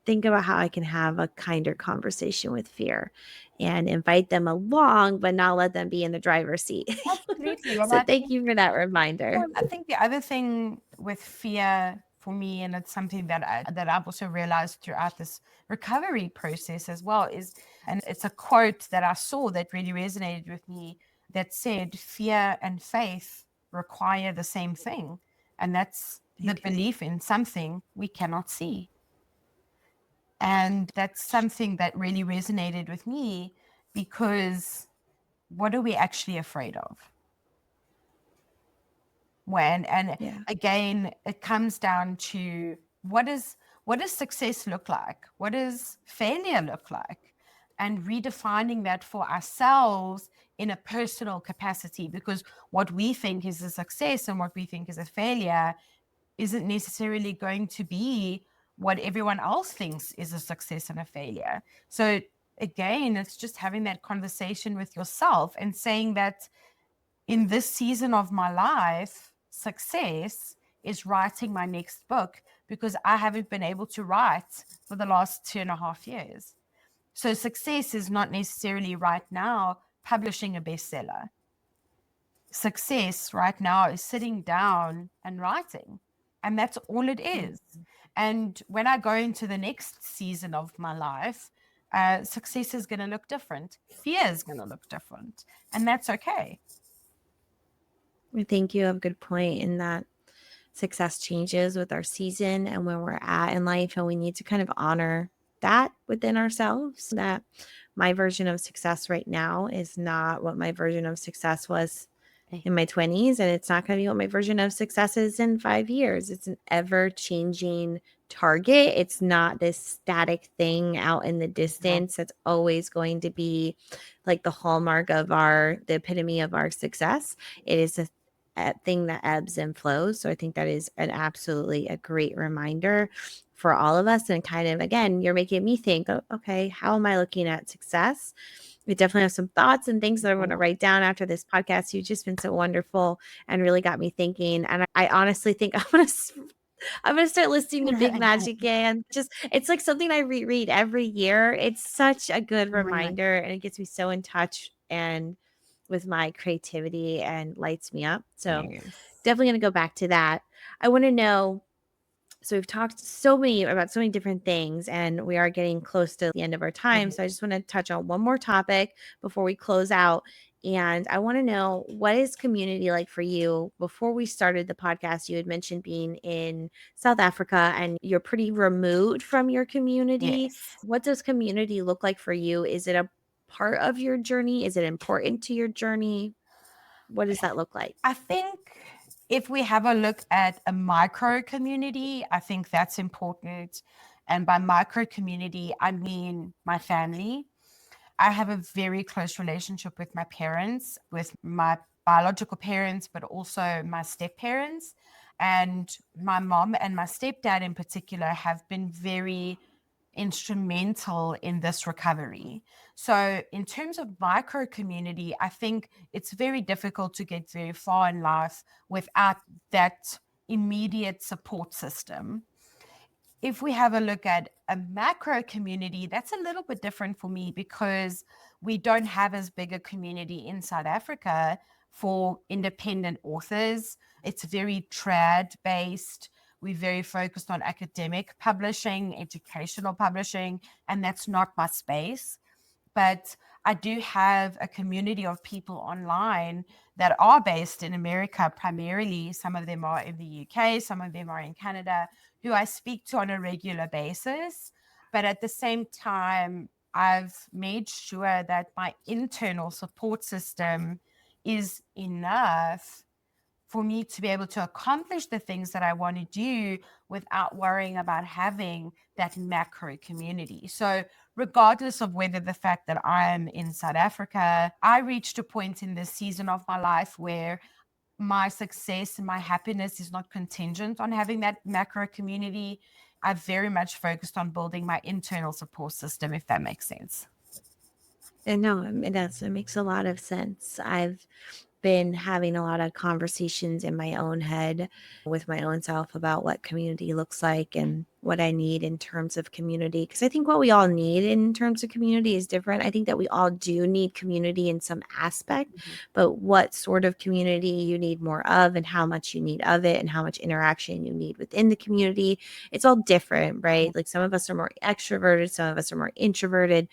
think about how I can have a kinder conversation with fear and invite them along, but not let them be in the driver's seat. Absolutely. And So thank you for that reminder. I think the other thing with fear for me, and it's something that I've also realized throughout this recovery process as well, is, and it's a quote that I saw that really resonated with me, that said, "Fear and faith require the same thing, and that's the belief in something we cannot see." And that's something that really resonated with me, because what are we actually afraid of? When, and Yeah. again, it comes down to what does success look like? What does failure look like? And redefining that for ourselves in a personal capacity, because what we think is a success and what we think is a failure isn't necessarily going to be what everyone else thinks is a success and a failure. So again, it's just having that conversation with yourself and saying that in this season of my life, success is writing my next book, because I haven't been able to write for the last 2.5 years. So success is not necessarily right now publishing a bestseller. Success right now is sitting down and writing. And that's all it is. And when I go into the next season of my life, success is going to look different. Fear is going to look different. And that's okay. I think you have a good point in that success changes with our season and where we're at in life. And we need to kind of honor that within ourselves, that my version of success right now is not what my version of success was in my 20s, and it's not going to be what my version of success is in 5 years. It's an ever changing target. It's not this static thing out in the distance that's always going to be like the hallmark of the epitome of our success. It is a thing that ebbs and flows. So I think that is absolutely a great reminder for all of us. And kind of, again, you're making me think, oh, okay, how am I looking at success? We definitely have some thoughts and things that I want to write down after this podcast. You've just been so wonderful and really got me thinking. And I honestly think I'm gonna start listening to Big Magic again. Just it's like something I reread every year. It's such a good reminder, and it gets me so in touch and with my creativity and lights me up. So Yes. definitely gonna go back to that. I want to know, so we've talked about so many different things, and we are getting close to the end of our time. So I just want to touch on one more topic before we close out. And I want to know, what is community like for you? Before we started the podcast, you had mentioned being in South Africa and you're pretty removed from your community. Yes. What does community look like for you? Is it a part of your journey? Is it important to your journey? What does that look like? I think if we have a look at a micro community, I think that's important. And by micro community, I mean my family. I have a very close relationship with my parents, with my biological parents, but also my step parents. And my mom and my stepdad in particular have been very instrumental in this recovery. So, in terms of micro community, I think it's very difficult to get very far in life without that immediate support system. If we have a look at a macro community, that's a little bit different for me because we don't have as big a community in South Africa for independent authors. It's very trad based. We're very focused on academic publishing, educational publishing, and that's not my space. But I do have a community of people online that are based in America primarily. Some of them are in the UK, some of them are in Canada, who I speak to on a regular basis. But at the same time, I've made sure that my internal support system is enough for me to be able to accomplish the things that I want to do without worrying about having that macro community. So, regardless of whether the fact that I'm in South Africa, I reached a point in this season of my life where my success and my happiness is not contingent on having that macro community. I've very much focused on building my internal support system, if that makes sense. And no, it makes a lot of sense. I've been having a lot of conversations in my own head with my own self about what community looks like and what I need in terms of community. Because I think what we all need in terms of community is different. I think that we all do need community in some aspect, Mhm. but what sort of community you need more of and how much you need of it and how much interaction you need within the community, it's all different, right? Like some of us are more extroverted, some of us are more introverted.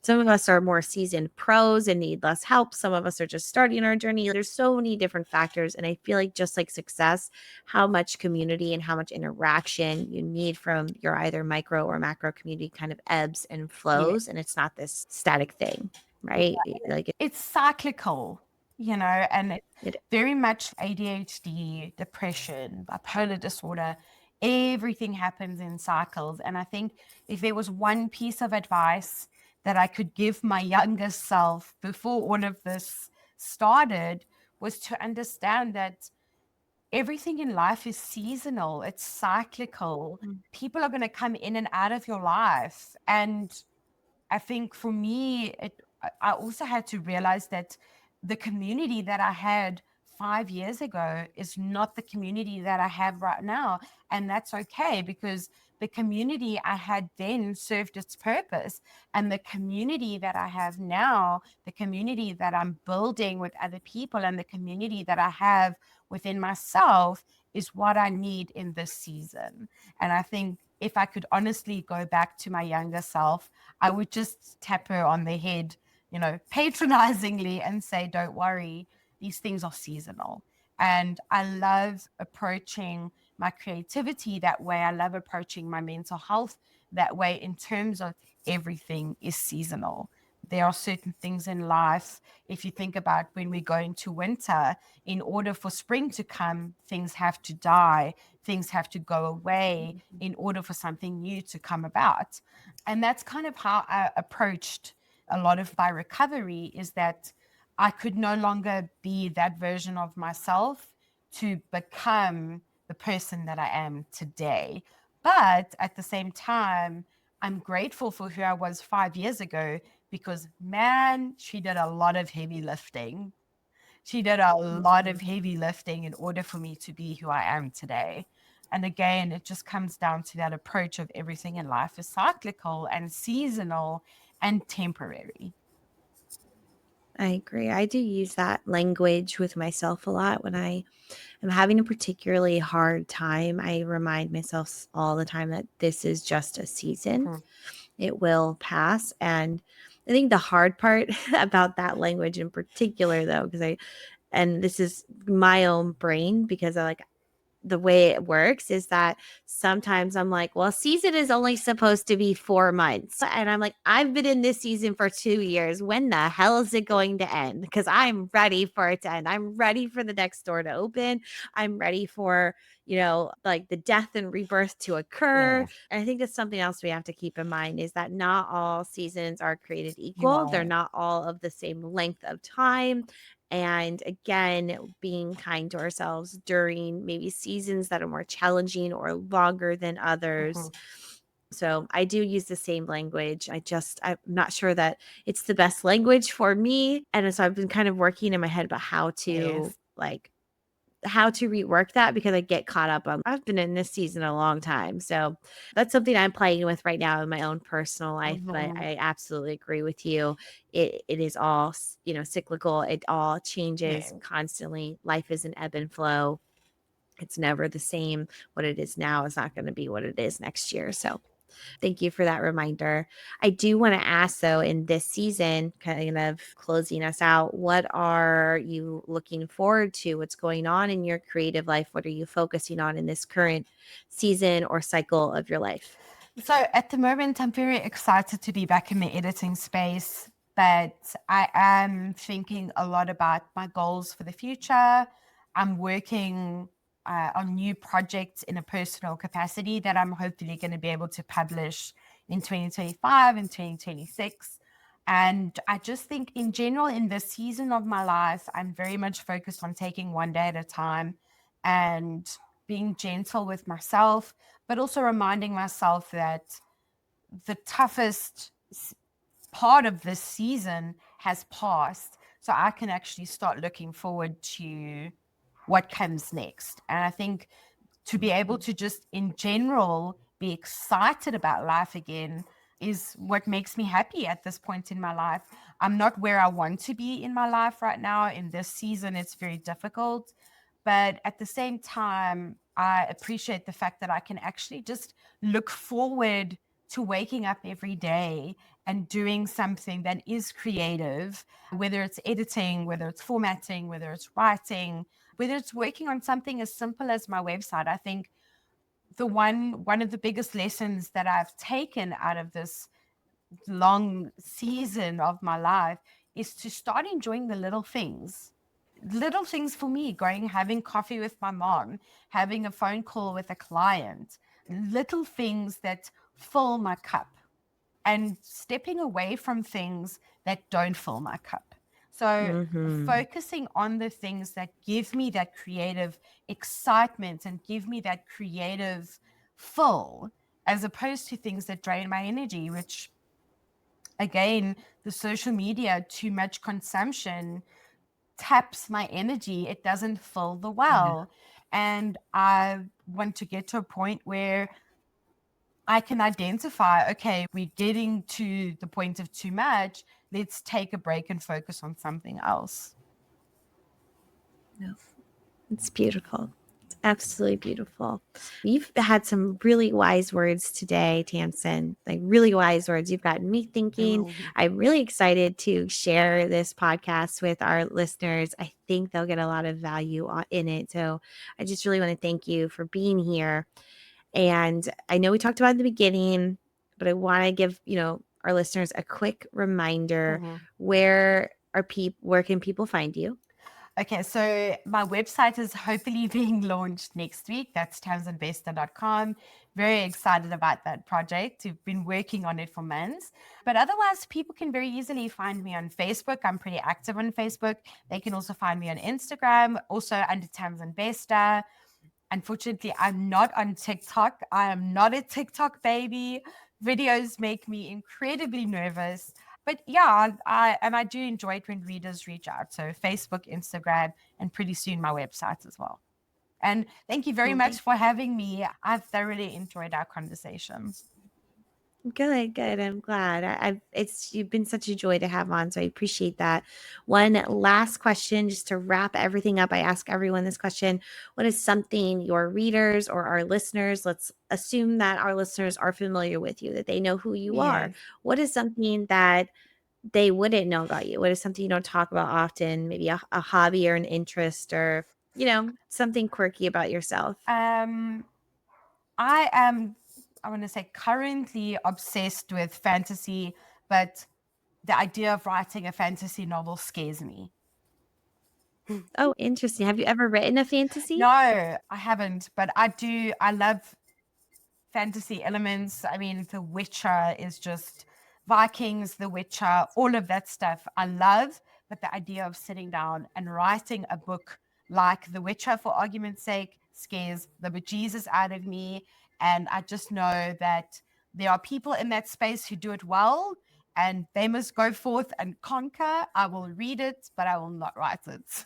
Some of us are more seasoned pros and need less help. Some of us are just starting our journey. There's so many different factors. And I feel like just like success, how much community and how much interaction you need from your either micro or macro community kind of ebbs and Yeah. flows. And it's not this static thing, right? Like It's cyclical, and it's it very much ADHD, depression, bipolar disorder. Everything happens in cycles. And I think if there was one piece of advice that I could give my younger self before all of this started, was to understand that everything in life is seasonal, it's cyclical. mm, People are going to come in and out of your life. And I think for me, I also had to realize that the community that I had 5 years ago is not the community that I have right now. And that's okay because the community I had then served its purpose. And the community that I have now, the community that I'm building with other people, and the community that I have within myself is what I need in this season. And I think if I could honestly go back to my younger self, I would just tap her on the head, patronizingly and say, don't worry, these things are seasonal. And I love approaching my creativity that way. I love approaching my mental health that way in terms of everything is seasonal. There are certain things in life. If you think about when we go into winter, in order for spring to come, things have to die, things have to go away in order for something new to come about. And that's kind of how I approached a lot of my recovery, is that I could no longer be that version of myself to become the person that I am today. But at the same time, I'm grateful for who I was 5 years ago because, man, she did a lot of heavy lifting. She did a lot of mhm. heavy lifting in order for me to be who I am today. And again, it just comes down to that approach of everything in life is cyclical and seasonal and temporary. I agree. I do use that language with myself a lot when I am having a particularly hard time. I remind myself all the time that this is just a season. Mhm. It will pass. And I think the hard part about that language in particular, though, and this is my own brain because I like the way it works is that sometimes I'm like, well, season is only supposed to be 4 months. And I'm like, I've been in this season for 2 years. When the hell is it going to end? Because I'm ready for it to end. I'm ready for the next door to open. I'm ready for, like the death and rebirth to occur. Yeah, And I think that's something else we have to keep in mind is that not all seasons are created you equal. They're are. not all of the same length of time. And again, being kind to ourselves during maybe seasons that are more challenging or longer than others. Mhm. So I do use the same language. I'm not sure that it's the best language for me. And so I've been kind of working in my head about how to Yes. like how to rework that because I get caught up on I've been in this season a long time. So that's something I'm playing with right now in my own personal life. But Mhm. I absolutely agree with you. It is all cyclical. It all changes Yeah. constantly. Life is an ebb and flow. It's never the same. What it is now is not going to be what it is next year. So thank you for that reminder. I do want to ask though, in this season, kind of closing us out, what are you looking forward to? What's going on in your creative life? What are you focusing on in this current season or cycle of your life? So at the moment, I'm very excited to be back in the editing space, but I am thinking a lot about my goals for the future. I'm working on new projects in a personal capacity that I'm hopefully going to be able to publish in 2025 and 2026. And I just think, in general, in this season of my life, I'm very much focused on taking one day at a time and being gentle with myself, but also reminding myself that the toughest part of this season has passed. So I can actually start looking forward to what comes next. And I think to be able to just in general be excited about life again is what makes me happy at this point in my life. I'm not where I want to be in my life right now. In this season, it's very difficult. But at the same time, I appreciate the fact that I can actually just look forward to waking up every day and doing something that is creative, whether it's editing, whether it's formatting, whether it's writing, whether it's working on something as simple as my website. I think one of the biggest lessons that I've taken out of this long season of my life is to start enjoying the little things. Little things for me, going having coffee with my mom, having a phone call with a client, little things that fill my cup, and stepping away from things that don't fill my cup. So, Mm-hmm. focusing on the things that give me that creative excitement and give me that creative fill, as opposed to things that drain my energy, which, again, the social media, too much consumption taps my energy. It doesn't fill the Yeah. well. And I want to get to a point where I can identify, okay, we're getting to the point of too much. Let's take a break and focus on something else. No, it's beautiful. It's absolutely beautiful. You've had some really wise words today, Tamsyn, like really wise words. You've gotten me thinking. I'm really excited to share this podcast with our listeners. I think they'll get a lot of value in it. So I just really want to thank you for being here. And I know we talked about it in the beginning, but I want to give, our listeners a quick reminder. Mhm. Where can people find you? Okay, so my website is hopefully being launched next week. That's tamsynvestor.com. Very excited about that project. We've been working on it for months. But otherwise, people can very easily find me on Facebook. I'm pretty active on Facebook. They can also find me on Instagram, also under Tamsyn Investor. Unfortunately, I'm not on TikTok. I am not a TikTok baby. Videos make me incredibly nervous. But yeah, I do enjoy it when readers reach out. So Facebook, Instagram, and pretty soon my website as well. And thank you very Well, much for having me. I've thoroughly enjoyed our conversations. good, good. I'm glad. You've been such a joy to have on, so I appreciate that. One last question, just to wrap everything up. I ask everyone this question: what is something your readers or our listeners? Let's assume that our listeners are familiar with you, that they know who you are. Yes. What is something that they wouldn't know about you? What is something you don't talk about often? Maybe a hobby or an interest, or something quirky about yourself. Um, I am, I want to say, currently obsessed with fantasy, but the idea of writing a fantasy novel scares me. Oh, interesting. Have you ever written a No, fantasy? I haven't, but I do. I love fantasy elements. I mean, The Witcher is just Vikings, The Witcher, all of that stuff I love. But the idea of sitting down and writing a book like The Witcher, for argument's sake, scares the bejesus out of me. And I just know that there are people in that space who do it well, and they must go forth and conquer. I will read it, but I will not write it.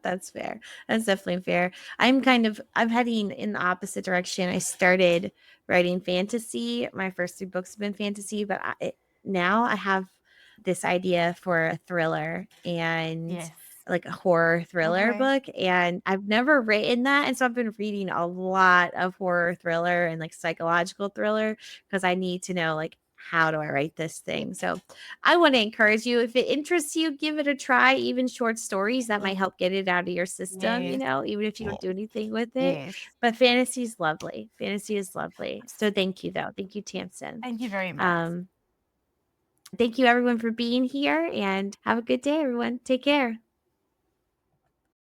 That's fair. That's definitely fair. I'm heading in the opposite direction. I started writing fantasy. My first 3 books have been fantasy, but now I have this idea for a thriller and Yes. like a horror thriller Okay. book, and I've never written that, and so I've been reading a lot of horror thriller and like psychological thriller because I need to know like how do I write this thing. So I want to encourage you, if it interests you, give it a try. Even short stories that might help get it out of your system, Yes. even if you don't do anything with it. Yes. But fantasy is lovely. Fantasy is lovely. So thank you, though. Thank you, Tamsin. Thank you very much. Um, thank you, everyone, for being here, and have a good day, everyone. Take care.